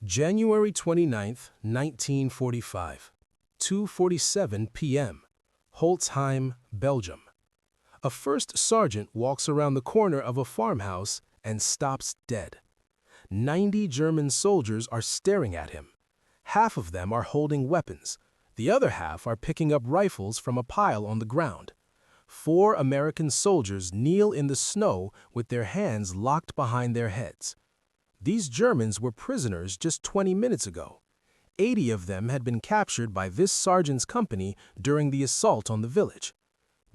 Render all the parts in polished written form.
January 29, 1945, 2:47 p.m., Holtzheim, Belgium. A first sergeant walks around the corner of a farmhouse and stops dead. 90 German soldiers are staring at him. Half of them are holding weapons. The other half are picking up rifles from a pile on the ground. 4 American soldiers kneel in the snow with their hands locked behind their heads. These Germans were prisoners just 20 minutes ago. 80 of them had been captured by this sergeant's company during the assault on the village.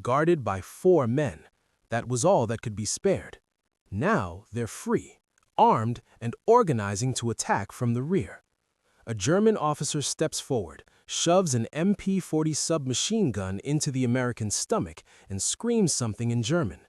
Guarded by 4 men, that was all that could be spared. Now they're free, armed and organizing to attack from the rear. A German officer steps forward, shoves an MP-40 submachine gun into the American's stomach and screams something in German.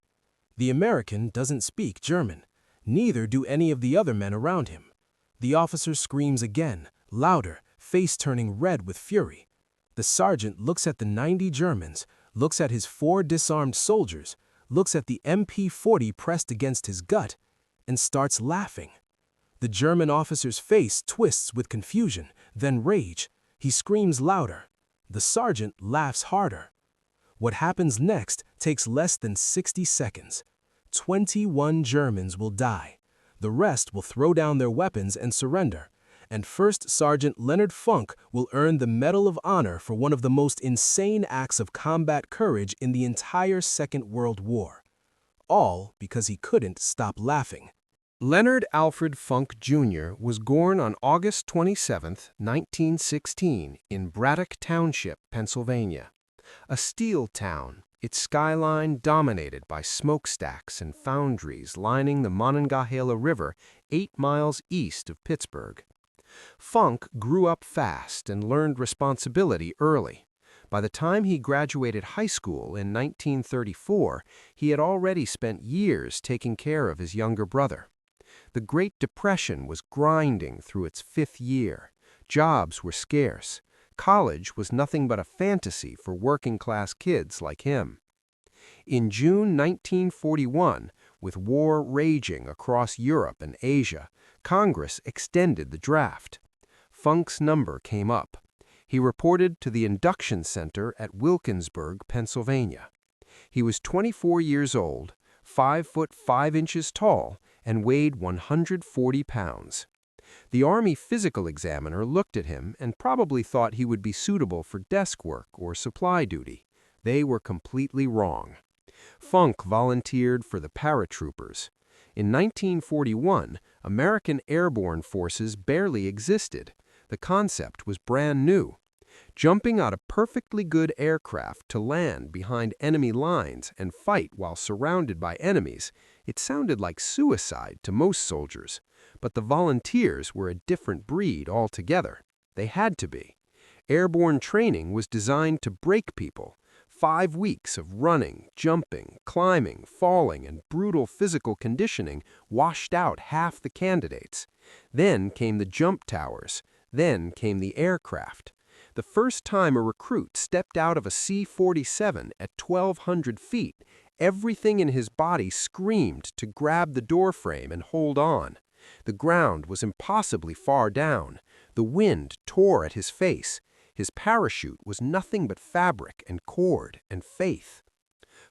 The American doesn't speak German. Neither do any of the other men around him. The officer screams again, louder, face turning red with fury. The sergeant looks at the 90 Germans, looks at his 4 disarmed soldiers, looks at the MP-40 pressed against his gut, and starts laughing. The German officer's face twists with confusion, then rage. He screams louder. The sergeant laughs harder. What happens next takes less than 60 seconds. 21 Germans will die. The rest will throw down their weapons and surrender. And First Sergeant Leonard Funk will earn the Medal of Honor for one of the most insane acts of combat courage in the entire Second World War. All because he couldn't stop laughing. Leonard Alfred Funk, Jr. was born on August 27, 1916, in Braddock Township, Pennsylvania. A steel town, its skyline dominated by smokestacks and foundries lining the Monongahela River 8 miles east of Pittsburgh. Funk grew up fast and learned responsibility early. By the time he graduated high school in 1934, he had already spent years taking care of his younger brother. The Great Depression was grinding through its 5th year. Jobs were scarce. College was nothing but a fantasy for working-class kids like him. In June 1941, with war raging across Europe and Asia, Congress extended the draft. Funk's number came up. He reported to the induction center at Wilkinsburg, Pennsylvania. He was 24 years old, 5 foot 5 inches tall, and weighed 140 pounds. The Army physical examiner looked at him and probably thought he would be suitable for desk work or supply duty. They were completely wrong. Funk volunteered for the paratroopers. In 1941, American airborne forces barely existed. The concept was brand new. Jumping out a perfectly good aircraft to land behind enemy lines and fight while surrounded by enemies, it sounded like suicide to most soldiers. But the volunteers were a different breed altogether. They had to be. Airborne training was designed to break people. 5 weeks of running, jumping, climbing, falling, and brutal physical conditioning washed out half the candidates. Then came the jump towers. Then came the aircraft. The first time a recruit stepped out of a C-47 at 1,200 feet, everything in his body screamed to grab the doorframe and hold on. The ground was impossibly far down. The wind tore at his face. His parachute was nothing but fabric and cord and faith.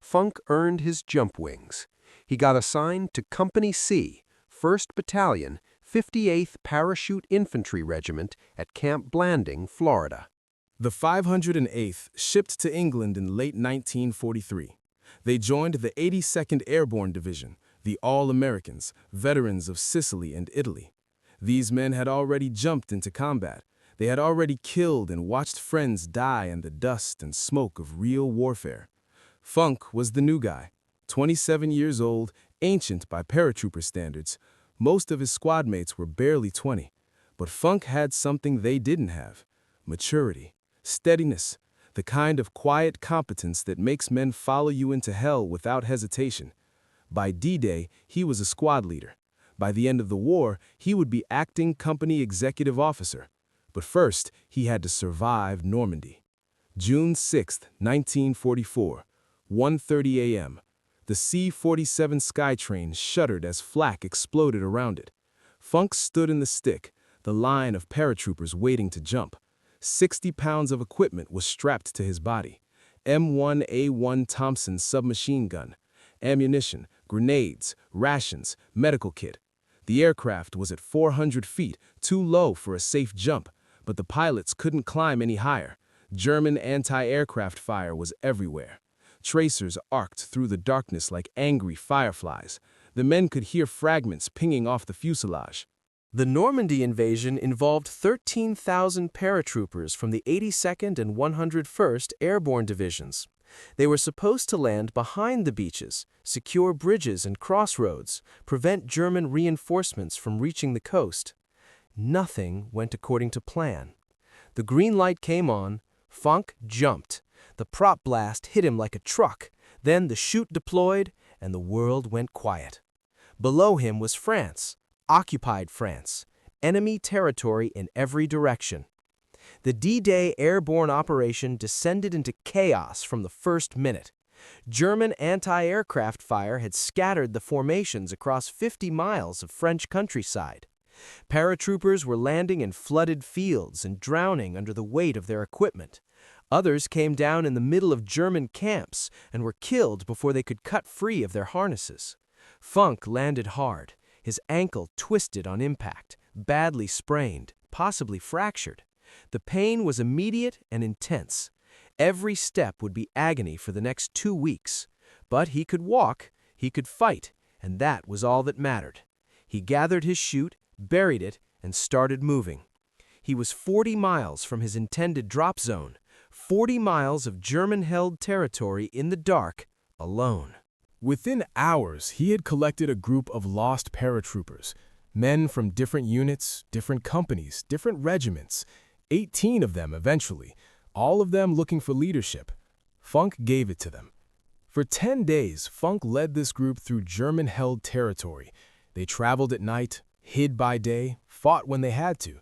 Funk earned his jump wings. He got assigned to Company C, 1st Battalion, 58th Parachute Infantry Regiment at Camp Blanding, Florida. The 508th shipped to England in late 1943. They joined the 82nd Airborne Division, the All-Americans, veterans of Sicily and Italy. These men had already jumped into combat. They had already killed and watched friends die in the dust and smoke of real warfare. Funk was the new guy, 27 years old, ancient by paratrooper standards. Most of his squad mates were barely 20. But Funk had something they didn't have: maturity, steadiness, the kind of quiet competence that makes men follow you into hell without hesitation. By D-Day, he was a squad leader. By the end of the war, he would be acting company executive officer. But first, he had to survive Normandy. June 6, 1944, 1:30 a.m. The C-47 Skytrain shuddered as flak exploded around it. Funk stood in the stick, the line of paratroopers waiting to jump. 60 pounds of equipment was strapped to his body. M1A1 Thompson submachine gun, ammunition, grenades, rations, medical kit. The aircraft was at 400 feet, too low for a safe jump, but the pilots couldn't climb any higher. German anti-aircraft fire was everywhere. Tracers arced through the darkness like angry fireflies. The men could hear fragments pinging off the fuselage. The Normandy invasion involved 13,000 paratroopers from the 82nd and 101st Airborne Divisions. They were supposed to land behind the beaches, secure bridges and crossroads, prevent German reinforcements from reaching the coast. Nothing went according to plan. The green light came on. Funk jumped. The prop blast hit him like a truck. Then the chute deployed, and the world went quiet. Below him was France. Occupied France, enemy territory in every direction. The D-Day airborne operation descended into chaos from the first minute. German anti-aircraft fire had scattered the formations across 50 miles of French countryside. Paratroopers were landing in flooded fields and drowning under the weight of their equipment. Others came down in the middle of German camps and were killed before they could cut free of their harnesses. Funk landed hard. His ankle twisted on impact, badly sprained, possibly fractured. The pain was immediate and intense. Every step would be agony for the next 2 weeks. But he could walk, he could fight, and that was all that mattered. He gathered his chute, buried it, and started moving. He was 40 miles from his intended drop zone, 40 miles of German-held territory in the dark, alone. Within hours, he had collected a group of lost paratroopers, men from different units, different companies, different regiments, 18 of them eventually, all of them looking for leadership. Funk gave it to them. For 10 days, Funk led this group through German-held territory. They traveled at night, hid by day, fought when they had to.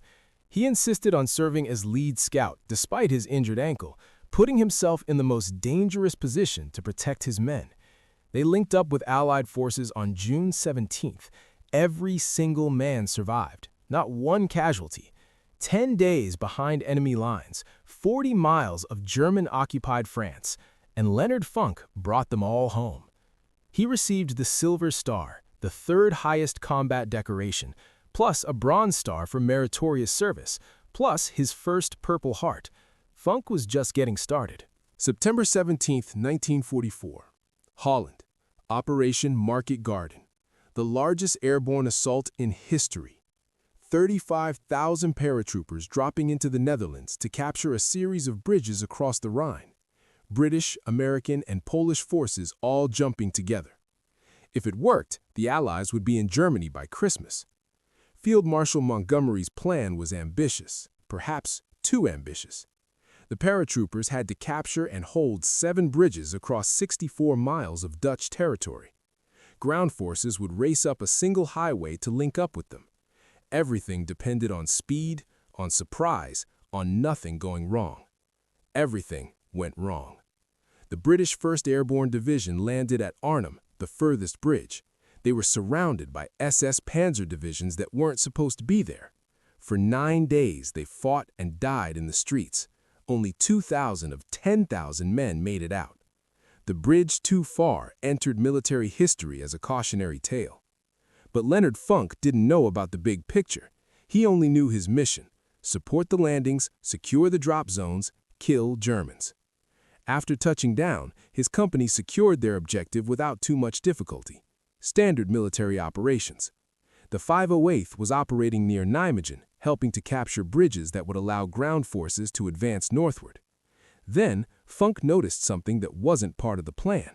He insisted on serving as lead scout despite his injured ankle, putting himself in the most dangerous position to protect his men. They linked up with Allied forces on June 17th. Every single man survived, not one casualty. 10 days behind enemy lines, 40 miles of German-occupied France, and Leonard Funk brought them all home. He received the Silver Star, the third highest combat decoration, plus a Bronze Star for meritorious service, plus his first Purple Heart. Funk was just getting started. September 17th, 1944. Holland, Operation Market Garden, the largest airborne assault in history. 35,000 paratroopers dropping into the Netherlands to capture a series of bridges across the Rhine. British, American, and Polish forces all jumping together. If it worked, the Allies would be in Germany by Christmas. Field Marshal Montgomery's plan was ambitious, perhaps too ambitious. The paratroopers had to capture and hold 7 bridges across 64 miles of Dutch territory. Ground forces would race up a single highway to link up with them. Everything depended on speed, on surprise, on nothing going wrong. Everything went wrong. The British 1st Airborne Division landed at Arnhem, the furthest bridge. They were surrounded by SS Panzer divisions that weren't supposed to be there. For 9 days, they fought and died in the streets. Only 2,000 of 10,000 men made it out. The bridge too far entered military history as a cautionary tale. But Leonard Funk didn't know about the big picture. He only knew his mission: support the landings, secure the drop zones, kill Germans. After touching down, his company secured their objective without too much difficulty. Standard military operations. The 508th was operating near Nijmegen, helping to capture bridges that would allow ground forces to advance northward. Then, Funk noticed something that wasn't part of the plan.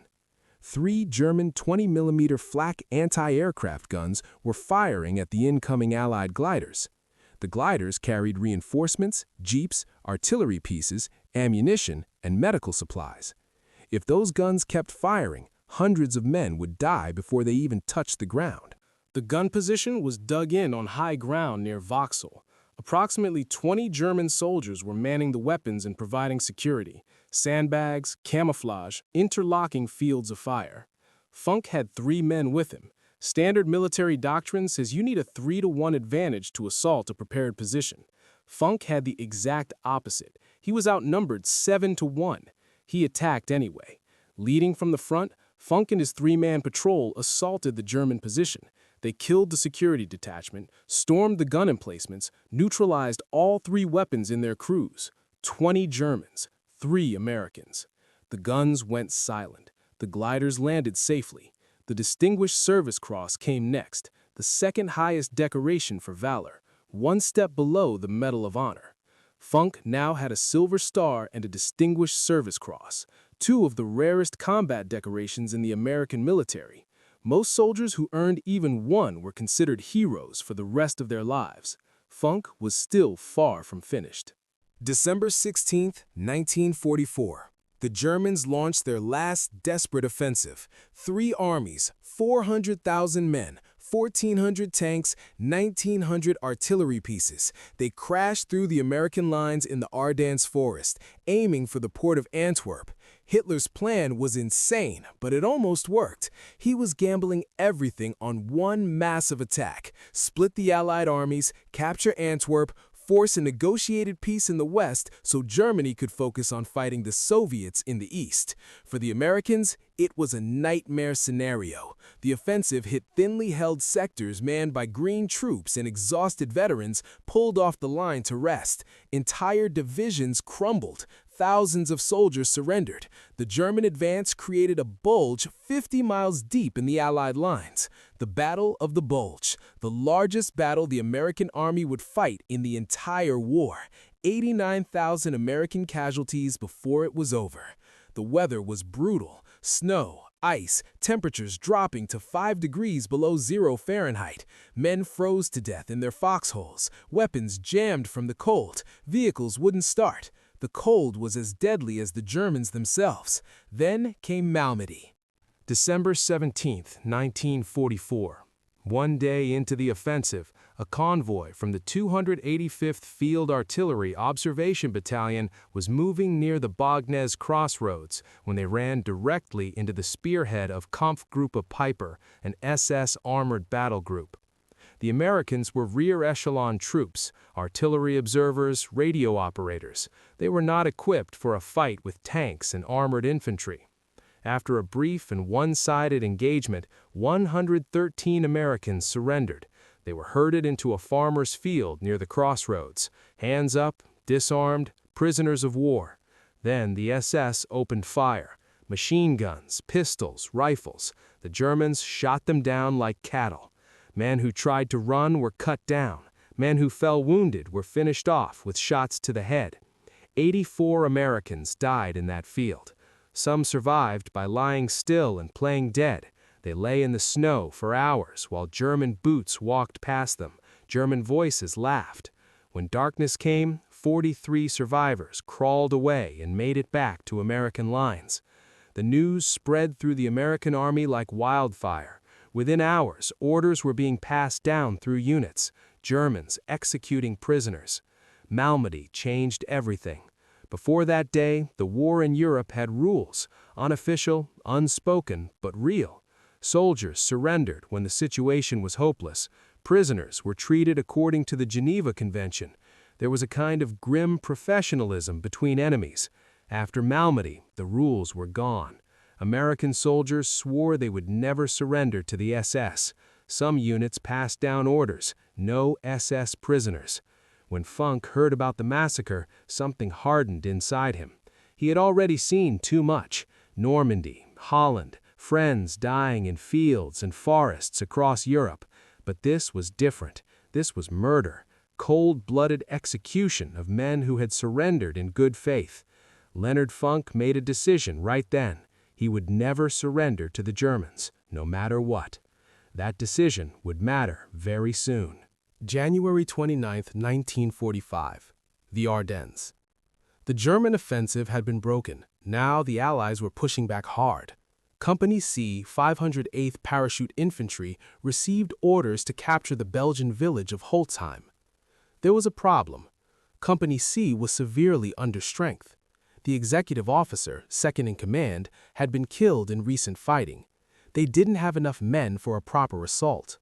3 German 20mm flak anti-aircraft guns were firing at the incoming Allied gliders. The gliders carried reinforcements, jeeps, artillery pieces, ammunition, and medical supplies. If those guns kept firing, hundreds of men would die before they even touched the ground. The gun position was dug in on high ground near Vauxhall. Approximately 20 German soldiers were manning the weapons and providing security: sandbags, camouflage, interlocking fields of fire. Funk had 3 men with him: Standard military doctrine says you need a 3-to-1 advantage to assault a prepared position. Funk had the exact opposite. He was outnumbered 7-to-1. He attacked anyway. Leading from the front, Funk and his 3-man patrol assaulted the German position. They killed the security detachment, stormed the gun emplacements, neutralized all 3 weapons in their crews. 20 Germans, 3 Americans. The guns went silent. The gliders landed safely. The Distinguished Service Cross came next, the second highest decoration for valor, 1 step below the Medal of Honor. Funk now had a Silver Star and a Distinguished Service Cross, 2 of the rarest combat decorations in the American military. Most soldiers who earned even 1 were considered heroes for the rest of their lives. Funk was still far from finished. December 16, 1944. The Germans launched their last desperate offensive. 3 armies, 400,000 men, 1,400 tanks, 1,900 artillery pieces. They crashed through the American lines in the Ardennes forest, aiming for the port of Antwerp. Hitler's plan was insane, but it almost worked. He was gambling everything on one massive attack: split the Allied armies, capture Antwerp, force a negotiated peace in the West so Germany could focus on fighting the Soviets in the East. For the Americans, it was a nightmare scenario. The offensive hit thinly held sectors manned by green troops, and exhausted veterans pulled off the line to rest. Entire divisions crumbled. Thousands of soldiers surrendered. The German advance created a bulge 50 miles deep in the Allied lines. The Battle of the Bulge, the largest battle the American army would fight in the entire war. 89,000 American casualties before it was over. The weather was brutal. Snow, ice, temperatures dropping to 5 degrees below 0 Fahrenheit. Men froze to death in their foxholes. Weapons jammed from the cold. Vehicles wouldn't start. The cold was as deadly as the Germans themselves. Then came Malmedy. December 17, 1944. One day into the offensive, a convoy from the 285th Field Artillery Observation Battalion was moving near the Bognez Crossroads when they ran directly into the spearhead of Kampfgruppe Piper, an SS armored battle group. The Americans were rear-echelon troops, artillery observers, radio operators. They were not equipped for a fight with tanks and armored infantry. After a brief and one-sided engagement, 113 Americans surrendered. They were herded into a farmer's field near the crossroads. Hands up, disarmed, prisoners of war. Then the SS opened fire. Machine guns, pistols, rifles. The Germans shot them down like cattle. Men who tried to run were cut down. Men who fell wounded were finished off with shots to the head. 84 Americans died in that field. Some survived by lying still and playing dead. They lay in the snow for hours while German boots walked past them. German voices laughed. When darkness came, 43 survivors crawled away and made it back to American lines. The news spread through the American army like wildfire. Within hours, orders were being passed down through units, Germans executing prisoners. Malmedy changed everything. Before that day, the war in Europe had rules, unofficial, unspoken, but real. Soldiers surrendered when the situation was hopeless. Prisoners were treated according to the Geneva Convention. There was a kind of grim professionalism between enemies. After Malmedy, the rules were gone. American soldiers swore they would never surrender to the SS. Some units passed down orders, no SS prisoners. When Funk heard about the massacre, something hardened inside him. He had already seen too much. Normandy, Holland, friends dying in fields and forests across Europe. But this was different. This was murder, cold-blooded execution of men who had surrendered in good faith. Leonard Funk made a decision right then. He would never surrender to the Germans, no matter what. That decision would matter very soon. January 29, 1945. The Ardennes. The German offensive had been broken. Now the Allies were pushing back hard. Company C, 508th Parachute Infantry, received orders to capture the Belgian village of Holzheim. There was a problem. Company C was severely under strength. The executive officer, second in command, had been killed in recent fighting. They didn't have enough men for a proper assault.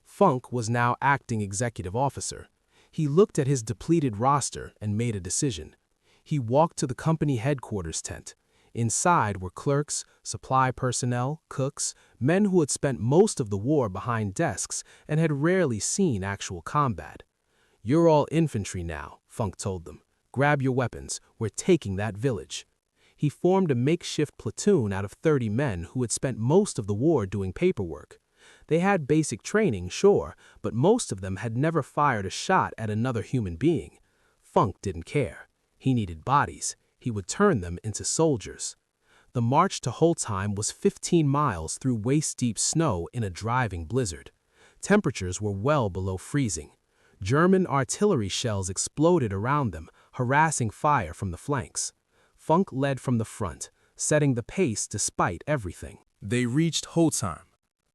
Funk was now acting executive officer. He looked at his depleted roster and made a decision. He walked to the company headquarters tent. Inside were clerks, supply personnel, cooks, men who had spent most of the war behind desks and had rarely seen actual combat. "You're all infantry now," Funk told them. "Grab your weapons. We're taking that village." He formed a makeshift platoon out of 30 men who had spent most of the war doing paperwork. They had basic training, sure, but most of them had never fired a shot at another human being. Funk didn't care. He needed bodies. He would turn them into soldiers. The march to Holtzheim was 15 miles through waist-deep snow in a driving blizzard. Temperatures were well below freezing. German artillery shells exploded around them, harassing fire from the flanks. Funk led from the front, setting the pace despite everything. They reached Holtzheim.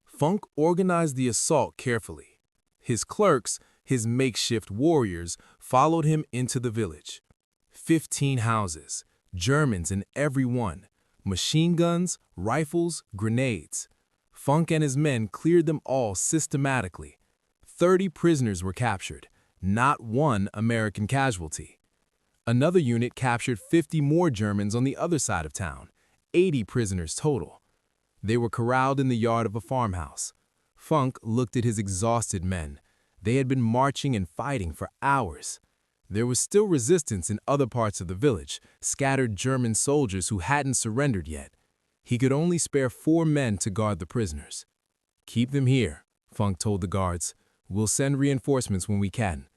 Funk organized the assault carefully. His clerks, his makeshift warriors, followed him into the village. 15 houses, Germans in every one, machine guns, rifles, grenades. Funk and his men cleared them all systematically. 30 prisoners were captured, not one American casualty. Another unit captured 50 more Germans on the other side of town, 80 prisoners total. They were corralled in the yard of a farmhouse. Funk looked at his exhausted men. They had been marching and fighting for hours. There was still resistance in other parts of the village, scattered German soldiers who hadn't surrendered yet. He could only spare 4 men to guard the prisoners. "Keep them here," Funk told the guards. "We'll send reinforcements when we can."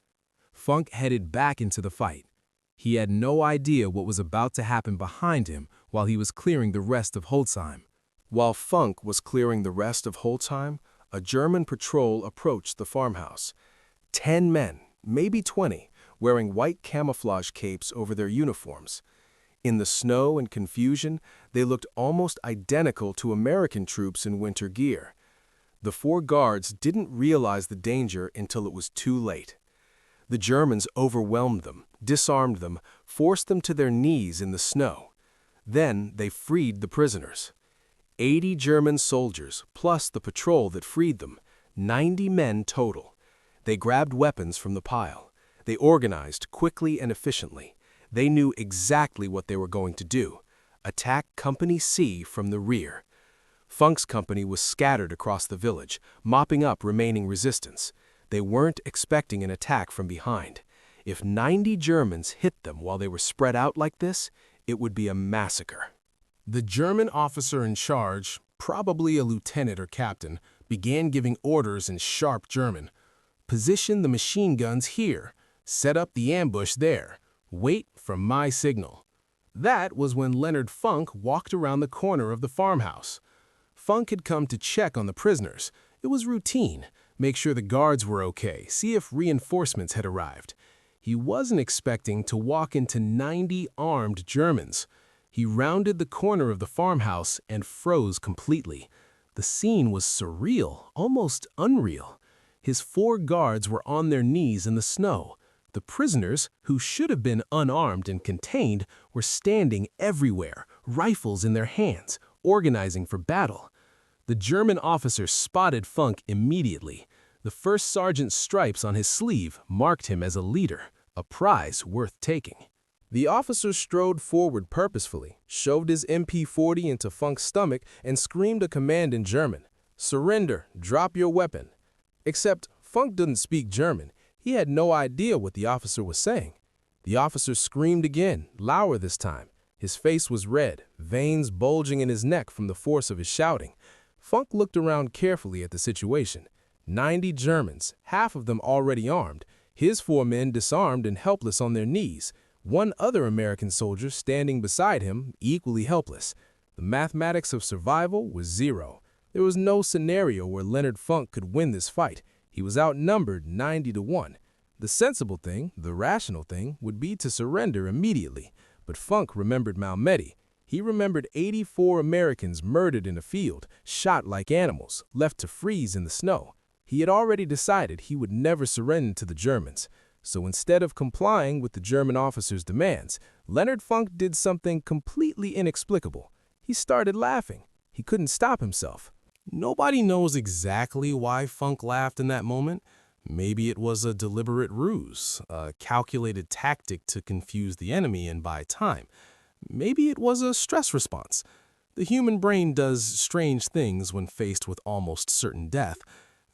Funk headed back into the fight. He had no idea what was about to happen behind him while he was clearing the rest of Holtzheim. While Funk was clearing the rest of Holtzheim, a German patrol approached the farmhouse. 10 men, maybe 20, wearing white camouflage capes over their uniforms. In the snow and confusion, they looked almost identical to American troops in winter gear. The 4 guards didn't realize the danger until it was too late. The Germans overwhelmed them, disarmed them, forced them to their knees in the snow. Then they freed the prisoners. 80 German soldiers, plus the patrol that freed them, 90 men total. They grabbed weapons from the pile. They organized quickly and efficiently. They knew exactly what they were going to do: attack Company C from the rear. Funk's company was scattered across the village, mopping up remaining resistance. They weren't expecting an attack from behind. If 90 Germans hit them while they were spread out like this, it would be a massacre. The German officer in charge, probably a lieutenant or captain, began giving orders in sharp German. "Position the machine guns here. Set up the ambush there. Wait for my signal." That was when Leonard Funk walked around the corner of the farmhouse. Funk had come to check on the prisoners. It was routine. Make sure the guards were okay, see if reinforcements had arrived. He wasn't expecting to walk into 90 armed Germans. He rounded the corner of the farmhouse and froze completely. The scene was surreal, almost unreal. His 4 guards were on their knees in the snow. The prisoners, who should have been unarmed and contained, were standing everywhere, rifles in their hands, organizing for battle. The German officer spotted Funk immediately. The first sergeant's stripes on his sleeve marked him as a leader, a prize worth taking. The officer strode forward purposefully, shoved his MP-40 into Funk's stomach, and screamed a command in German: "Surrender, drop your weapon." Except Funk didn't speak German. He had no idea what the officer was saying. The officer screamed again, louder this time. His face was red, veins bulging in his neck from the force of his shouting. Funk looked around carefully at the situation. 90 Germans, half of them already armed, his 4 men disarmed and helpless on their knees, 1 other American soldier standing beside him, equally helpless. The mathematics of survival was 0. There was no scenario where Leonard Funk could win this fight. He was outnumbered 90-1. The sensible thing, the rational thing, would be to surrender immediately. But Funk remembered Malmedy. He remembered 84 Americans murdered in a field, shot like animals, left to freeze in the snow. He had already decided he would never surrender to the Germans. So instead of complying with the German officer's demands, Leonard Funk did something completely inexplicable. He started laughing. He couldn't stop himself. Nobody knows exactly why Funk laughed in that moment. Maybe it was a deliberate ruse, a calculated tactic to confuse the enemy and buy time. Maybe it was a stress response. The human brain does strange things when faced with almost certain death.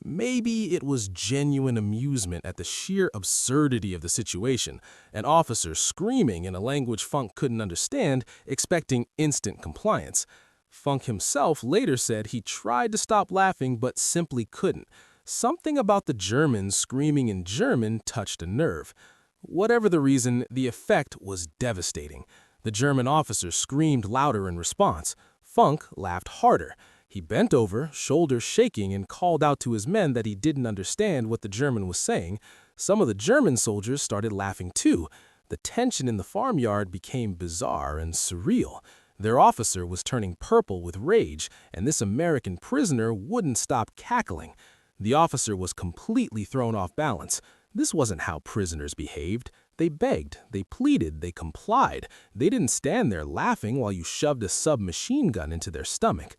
Maybe it was genuine amusement at the sheer absurdity of the situation, an officer screaming in a language Funk couldn't understand, expecting instant compliance. Funk himself later said he tried to stop laughing but simply couldn't. Something about the Germans screaming in German touched a nerve. Whatever the reason, the effect was devastating. The German officer screamed louder in response. Funk laughed harder. He bent over, shoulders shaking, and called out to his men that he didn't understand what the German was saying. Some of the German soldiers started laughing too. The tension in the farmyard became bizarre and surreal. Their officer was turning purple with rage, and this American prisoner wouldn't stop cackling. The officer was completely thrown off balance. This wasn't how prisoners behaved. They begged, they pleaded, they complied. They didn't stand there laughing while you shoved a submachine gun into their stomach.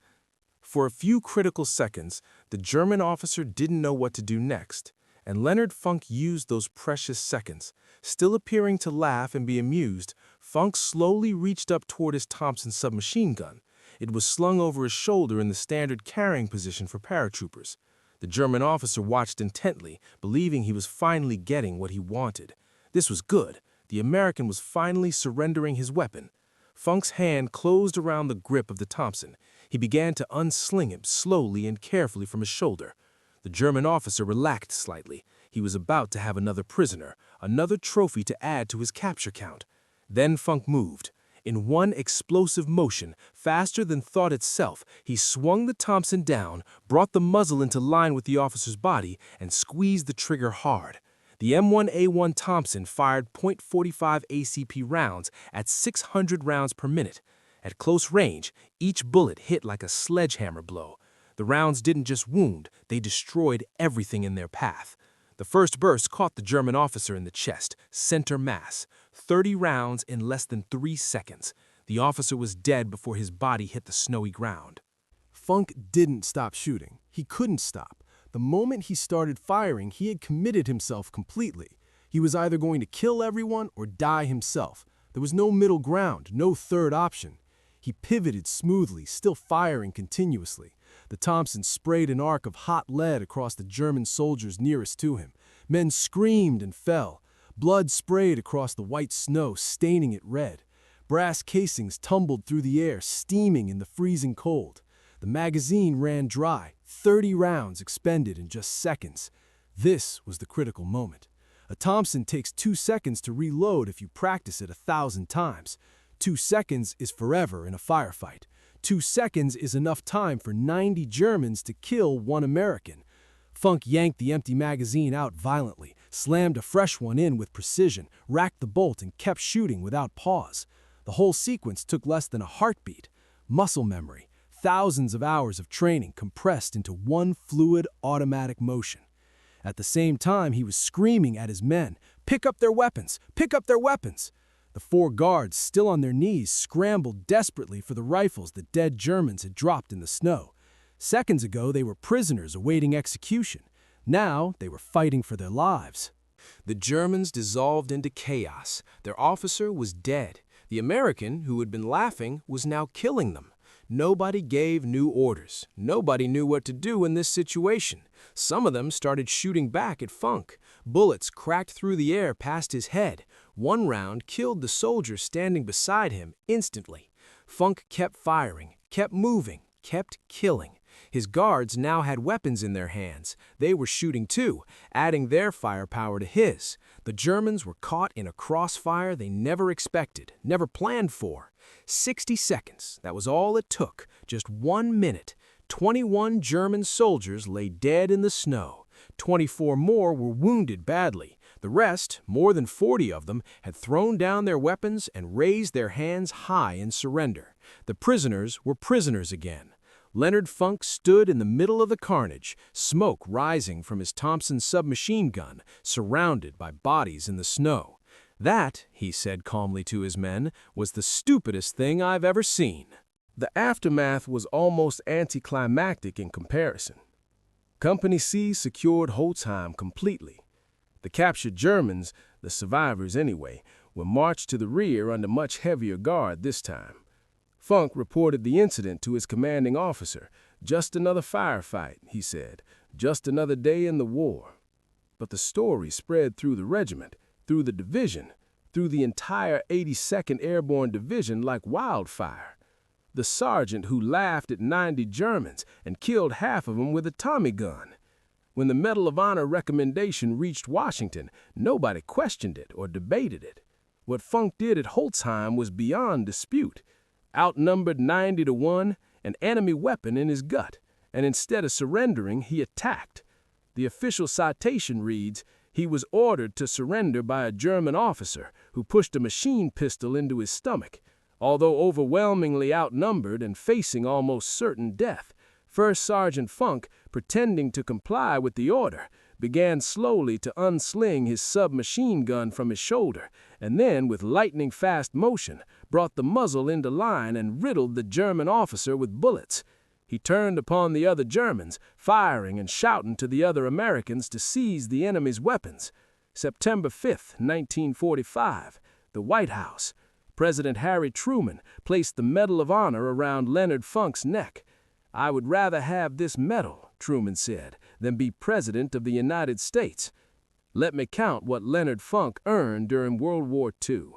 For a few critical seconds, the German officer didn't know what to do next, and Leonard Funk used those precious seconds. Still appearing to laugh and be amused, Funk slowly reached up toward his Thompson submachine gun. It was slung over his shoulder in the standard carrying position for paratroopers. The German officer watched intently, believing he was finally getting what he wanted. This was good. The American was finally surrendering his weapon. Funk's hand closed around the grip of the Thompson. He began to unsling it slowly and carefully from his shoulder. The German officer relaxed slightly. He was about to have another prisoner, another trophy to add to his capture count. Then Funk moved. In one explosive motion, faster than thought itself, he swung the Thompson down, brought the muzzle into line with the officer's body, and squeezed the trigger hard. The M1A1 Thompson fired .45 ACP rounds at 600 rounds per minute. At close range, each bullet hit like a sledgehammer blow. The rounds didn't just wound, they destroyed everything in their path. The first burst caught the German officer in the chest, center mass. 30 rounds in less than 3 seconds. The officer was dead before his body hit the snowy ground. Funk didn't stop shooting. He couldn't stop. The moment he started firing, he had committed himself completely. He was either going to kill everyone or die himself. There was no middle ground, no third option. He pivoted smoothly, still firing continuously. The Thompson sprayed an arc of hot lead across the German soldiers nearest to him. Men screamed and fell. Blood sprayed across the white snow, staining it red. Brass casings tumbled through the air, steaming in the freezing cold. The magazine ran dry, 30 rounds expended in just seconds. This was the critical moment. A Thompson takes 2 seconds to reload if you practice it 1,000 times. 2 seconds is forever in a firefight. 2 seconds is enough time for 90 Germans to kill 1 American. Funk yanked the empty magazine out violently, slammed a fresh one in with precision, racked the bolt, and kept shooting without pause. The whole sequence took less than a heartbeat. Muscle memory, thousands of hours of training compressed into one fluid, automatic motion. At the same time, he was screaming at his men, "Pick up their weapons! Pick up their weapons!" The 4 guards, still on their knees, scrambled desperately for the rifles the dead Germans had dropped in the snow. Seconds ago, they were prisoners awaiting execution. Now, they were fighting for their lives. The Germans dissolved into chaos. Their officer was dead. The American, who had been laughing, was now killing them. Nobody gave new orders. Nobody knew what to do in this situation. Some of them started shooting back at Funk. Bullets cracked through the air past his head. One round killed the soldier standing beside him instantly. Funk kept firing, kept moving, kept killing. His guards now had weapons in their hands. They were shooting too, adding their firepower to his. The Germans were caught in a crossfire they never expected, never planned for. 60 seconds, that was all it took, just 1 minute. 21 German soldiers lay dead in the snow. 24 more were wounded badly. The rest, more than 40 of them, had thrown down their weapons and raised their hands high in surrender. The prisoners were prisoners again. Leonard Funk stood in the middle of the carnage, smoke rising from his Thompson submachine gun, surrounded by bodies in the snow. "That," he said calmly to his men, "was the stupidest thing I've ever seen." The aftermath was almost anticlimactic in comparison. Company C secured Holtzheim completely. The captured Germans, the survivors anyway, were marched to the rear under much heavier guard this time. Funk reported the incident to his commanding officer. "Just another firefight," he said. "Just another day in the war." But the story spread through the regiment, through the division, through the entire 82nd Airborne Division like wildfire. The sergeant who laughed at 90 Germans and killed half of them with a Tommy gun. When the Medal of Honor recommendation reached Washington, nobody questioned it or debated it. What Funk did at Holtzheim was beyond dispute. Outnumbered 90-1, an enemy weapon in his gut, and instead of surrendering, he attacked. The official citation reads, "He was ordered to surrender by a German officer who pushed a machine pistol into his stomach. Although overwhelmingly outnumbered and facing almost certain death, First Sergeant Funk, pretending to comply with the order, began slowly to unsling his submachine gun from his shoulder, and then, with lightning-fast motion, brought the muzzle into line and riddled the German officer with bullets. He turned upon the other Germans, firing and shouting to the other Americans to seize the enemy's weapons. September 5, 1945, the White House. President Harry Truman placed the Medal of Honor around Leonard Funk's neck. "I would rather have this medal," Truman said, "than be President of the United States. Let me count what Leonard Funk earned during World War II.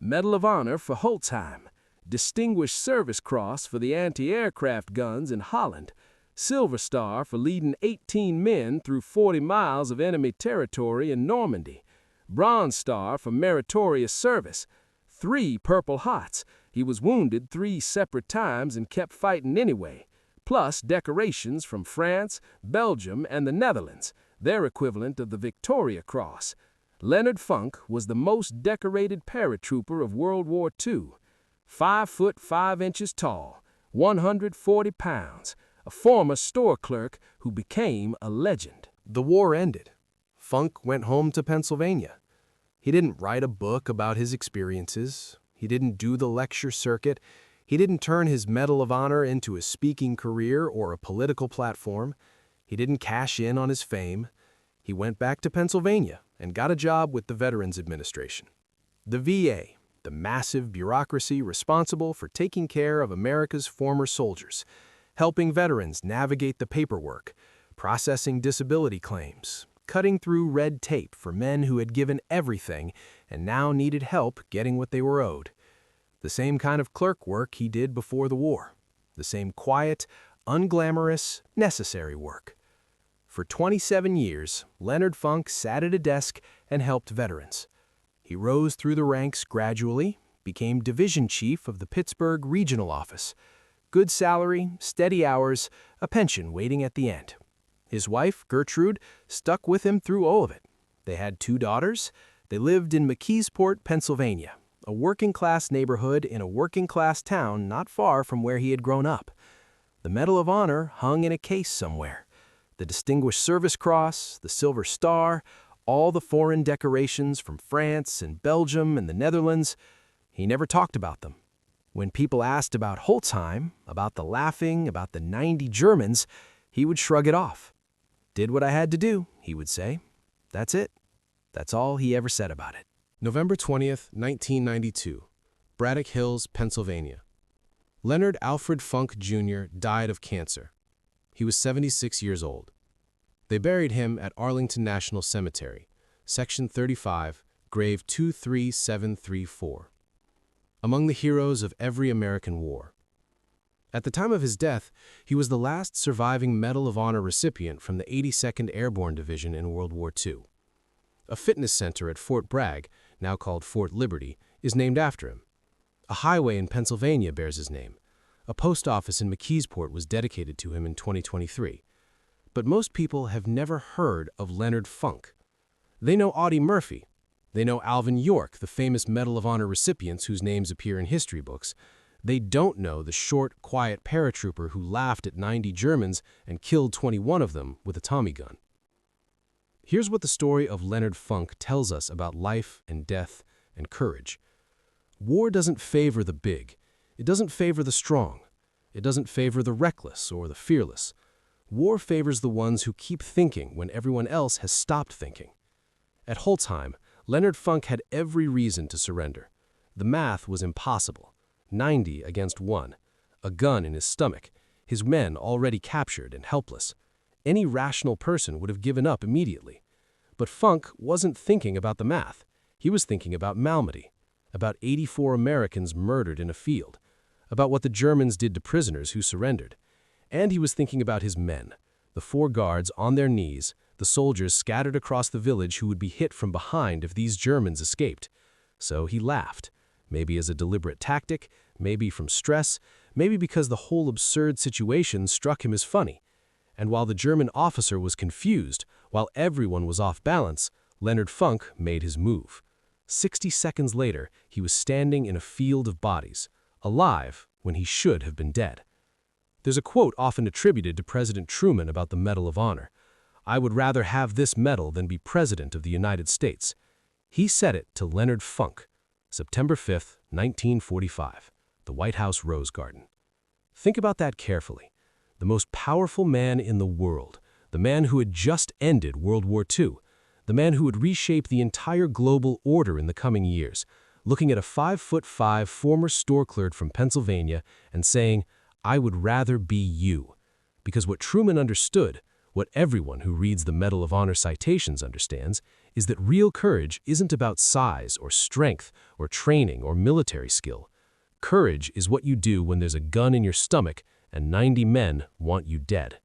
Medal of Honor for Holtzheim, Distinguished Service Cross for the anti-aircraft guns in Holland, Silver Star for leading 18 men through 40 miles of enemy territory in Normandy, Bronze Star for meritorious service, 3 Purple Hearts. He was wounded 3 separate times and kept fighting anyway, plus decorations from France, Belgium, and the Netherlands, their equivalent of the Victoria Cross. Leonard Funk was the most decorated paratrooper of World War II. 5 foot 5 inches tall, 140 pounds, a former store clerk who became a legend." The war ended. Funk went home to Pennsylvania. He didn't write a book about his experiences. He didn't do the lecture circuit. He didn't turn his Medal of Honor into a speaking career or a political platform. He didn't cash in on his fame. He went back to Pennsylvania and got a job with the Veterans Administration. The VA, the massive bureaucracy responsible for taking care of America's former soldiers, helping veterans navigate the paperwork, processing disability claims, cutting through red tape for men who had given everything and now needed help getting what they were owed. The same kind of clerk work he did before the war. The same quiet, unglamorous, necessary work. For 27 years, Leonard Funk sat at a desk and helped veterans. He rose through the ranks gradually, became division chief of the Pittsburgh Regional Office. Good salary, steady hours, a pension waiting at the end. His wife, Gertrude, stuck with him through all of it. They had 2 daughters. They lived in McKeesport, Pennsylvania, a working-class neighborhood in a working-class town not far from where he had grown up. The Medal of Honor hung in a case somewhere. The Distinguished Service Cross, the Silver Star, all the foreign decorations from France and Belgium and the Netherlands. He never talked about them. When people asked about Holtzheim, about the laughing, about the 90 Germans, he would shrug it off. "Did what I had to do," he would say. That's it. That's all he ever said about it. November 20th, 1992, Braddock Hills, Pennsylvania. Leonard Alfred Funk, Jr. died of cancer. He was 76 years old. They buried him at Arlington National Cemetery, Section 35, grave 23734. Among the heroes of every American war. At the time of his death, he was the last surviving Medal of Honor recipient from the 82nd Airborne Division in World War II. A fitness center at Fort Bragg, now called Fort Liberty, is named after him. A highway in Pennsylvania bears his name. A post office in McKeesport was dedicated to him in 2023. But most people have never heard of Leonard Funk. They know Audie Murphy. They know Alvin York, the famous Medal of Honor recipients whose names appear in history books. They don't know the short, quiet paratrooper who laughed at 90 Germans and killed 21 of them with a Tommy gun. Here's what the story of Leonard Funk tells us about life and death and courage. War doesn't favor the big. It doesn't favor the strong. It doesn't favor the reckless or the fearless. War favors the ones who keep thinking when everyone else has stopped thinking. At Holtzheim, Leonard Funk had every reason to surrender. The math was impossible. 90 against 1. A gun in his stomach. His men already captured and helpless. Any rational person would have given up immediately. But Funk wasn't thinking about the math. He was thinking about Malmedy, about 84 Americans murdered in a field, about what the Germans did to prisoners who surrendered. And he was thinking about his men, the 4 guards on their knees, the soldiers scattered across the village who would be hit from behind if these Germans escaped. So he laughed, maybe as a deliberate tactic, maybe from stress, maybe because the whole absurd situation struck him as funny. And while the German officer was confused, while everyone was off balance, Leonard Funk made his move. 60 seconds later, he was standing in a field of bodies, alive when he should have been dead. There's a quote often attributed to President Truman about the Medal of Honor. "I would rather have this medal than be President of the United States." He said it to Leonard Funk, September 5, 1945, the White House Rose Garden. Think about that carefully. The most powerful man in the world, the man who had just ended World War II, the man who would reshape the entire global order in the coming years, looking at a 5'5" former store clerk from Pennsylvania and saying, "I would rather be you." Because what Truman understood, what everyone who reads the Medal of Honor citations understands, is that real courage isn't about size or strength or training or military skill. Courage is what you do when there's a gun in your stomach and 90 men want you dead.